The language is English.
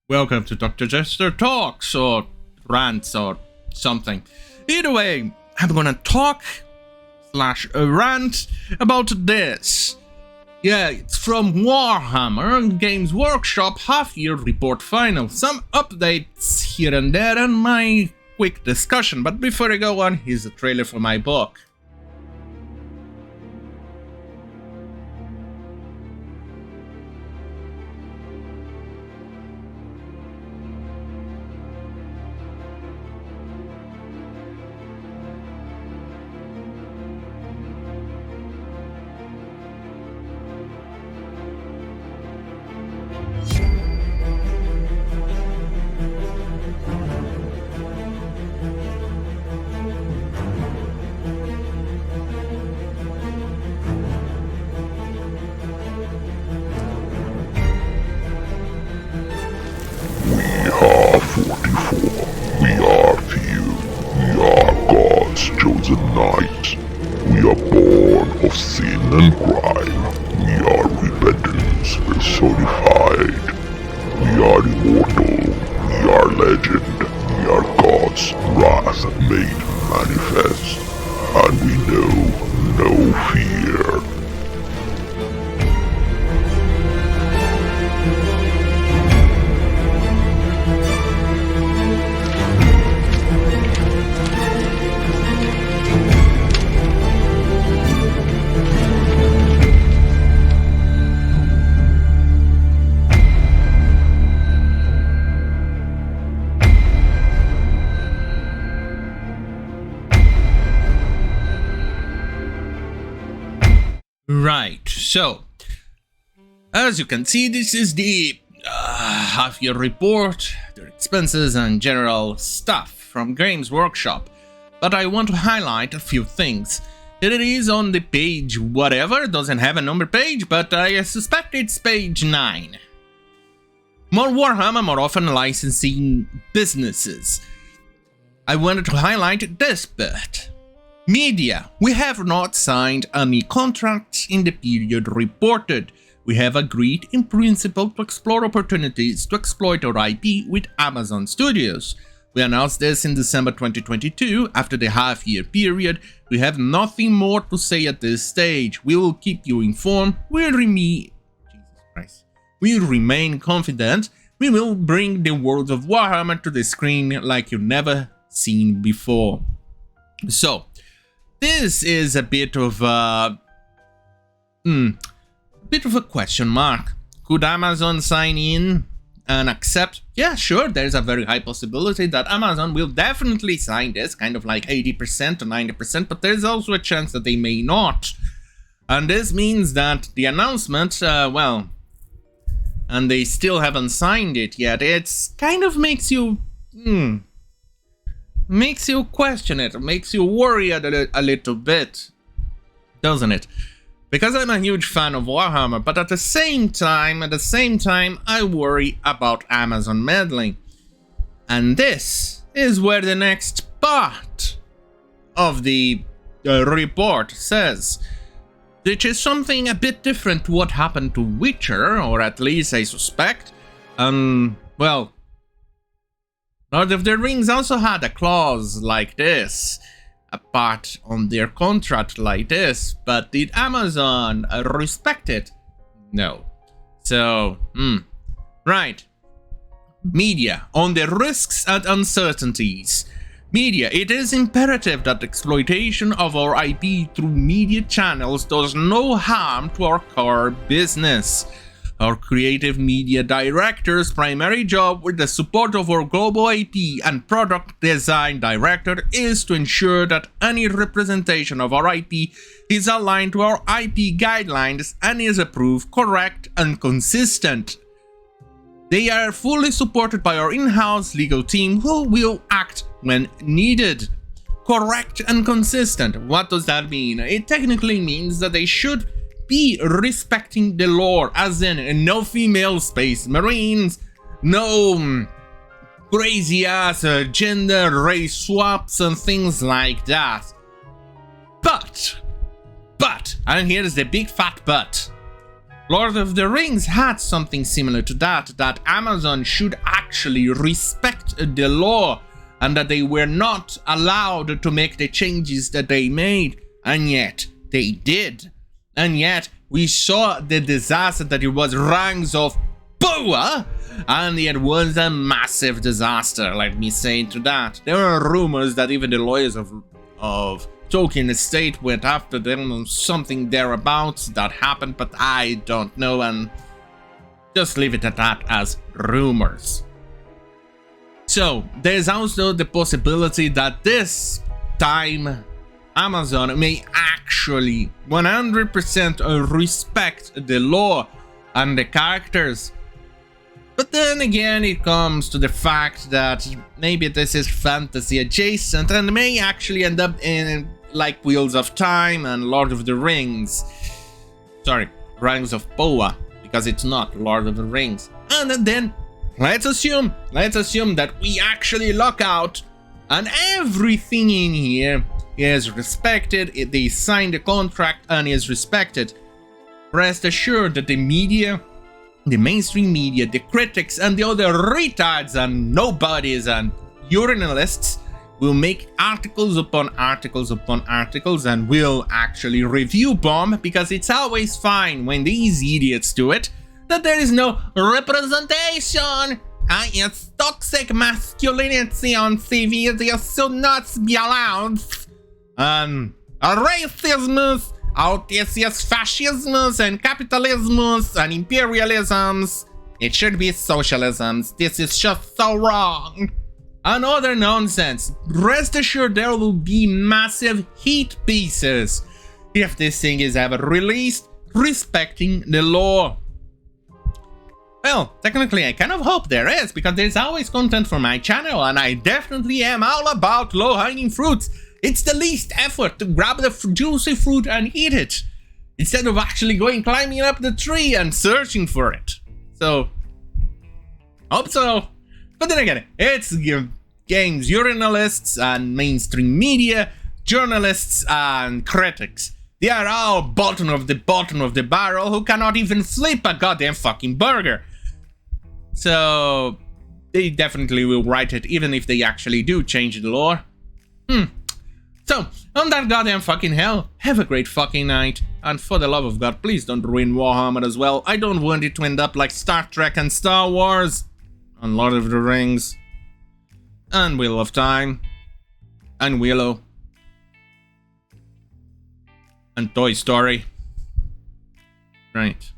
Welcome to Dr. Jester Talks, or Rants, or something. Either way, I'm gonna talk / rant about this. Yeah, it's from Warhammer Games Workshop half-year report final. Some updates here and there and my quick discussion. But before I go on, here's a trailer for my book. We are few, we are God's chosen knights. We are born of sin and crime. We are repentance personified. We are immortal, we are legend. We are God's wrath made manifest. And we know no fear. Right, so, as you can see, this is the half-year report, their expenses and general stuff from Games Workshop. But I want to highlight a few things. It is on the page whatever, doesn't have a number page, but I suspect it's page 9. More Warhammer, more often licensing businesses. I wanted to highlight this bit. Media. We have not signed any contracts in the period reported. We have agreed in principle to explore opportunities to exploit our IP with Amazon Studios. We announced this in December 2022. After the half-year period, we have nothing more to say at this stage. We will keep you informed. We remain confident. We will bring the world of Warhammer to the screen like you've never seen before. So, this is a bit of a question mark. Could Amazon sign in and accept? Yeah, sure, there's a very high possibility that Amazon will definitely sign this, kind of like 80% or 90%, but there's also a chance that they may not. And this means that the announcement, and they still haven't signed it yet, it's kind of makes you question it, makes you worry a little bit, doesn't it? Because I'm a huge fan of Warhammer, but at the same time, I worry about Amazon meddling. And this is where the next part of the report says, which is something a bit different to what happened to Witcher, or at least I suspect. Lord of the Rings also had a clause like this, a part on their contract like this, but did Amazon respect it? No. So, right. Media, on the risks and uncertainties. Media, it is imperative that exploitation of our IP through media channels does no harm to our core business. Our creative media director's primary job with the support of our global IP and product design director is to ensure that any representation of our IP is aligned to our IP guidelines and is approved, correct, and consistent. They are fully supported by our in-house legal team who will act when needed. Correct and consistent. What does that mean? It technically means that they should be respecting the lore, as in no female space marines, no crazy ass gender race swaps and things like that. But, and here's the big fat but, Lord of the Rings had something similar to that Amazon should actually respect the law and that they were not allowed to make the changes that they made, and yet they did. And yet we saw the disaster that it was Rings of Power, and it was a massive disaster, let me say to that. There are rumors that even the lawyers of Tolkien Estate went after them or something thereabouts that happened, but I don't know, and just leave it at that as rumors. So there's also the possibility that this time Amazon may actually 100% respect the law and the characters. But then again, it comes to the fact that maybe this is fantasy adjacent and may actually end up in like Wheels of Time and Lord of the Rings. Sorry, Rings of Power, because it's not Lord of the Rings. And then let's assume that we actually lock out and everything in here is respected. They signed the contract and is respected. Rest assured that the media, the mainstream media, the critics, and the other retards and nobodies and urinalists will make articles upon articles upon articles and will actually review bomb, because it's always fine when these idiots do it, that there is no representation. It's toxic masculinity on TV. This should not be allowed. Racism, autistious fascisms and capitalisms and imperialisms. It should be socialisms. This is just so wrong. And other nonsense. Rest assured there will be massive heat pieces if this thing is ever released respecting the law. Well, technically I kind of hope there is, because there's always content for my channel and I definitely am all about low-hanging fruits. It's the least effort to grab the juicy fruit and eat it, instead of actually climbing up the tree and searching for it. So, hope so. But then again, it's games journalists and mainstream media, journalists and critics. They are all bottom of the barrel who cannot even flip a goddamn fucking burger. So, they definitely will write it even if they actually do change the law. So, on that goddamn fucking hell, have a great fucking night. And for the love of God, please don't ruin Warhammer as well. I don't want it to end up like Star Trek and Star Wars, and Lord of the Rings, and Wheel of Time, and Willow, and Toy Story. Right.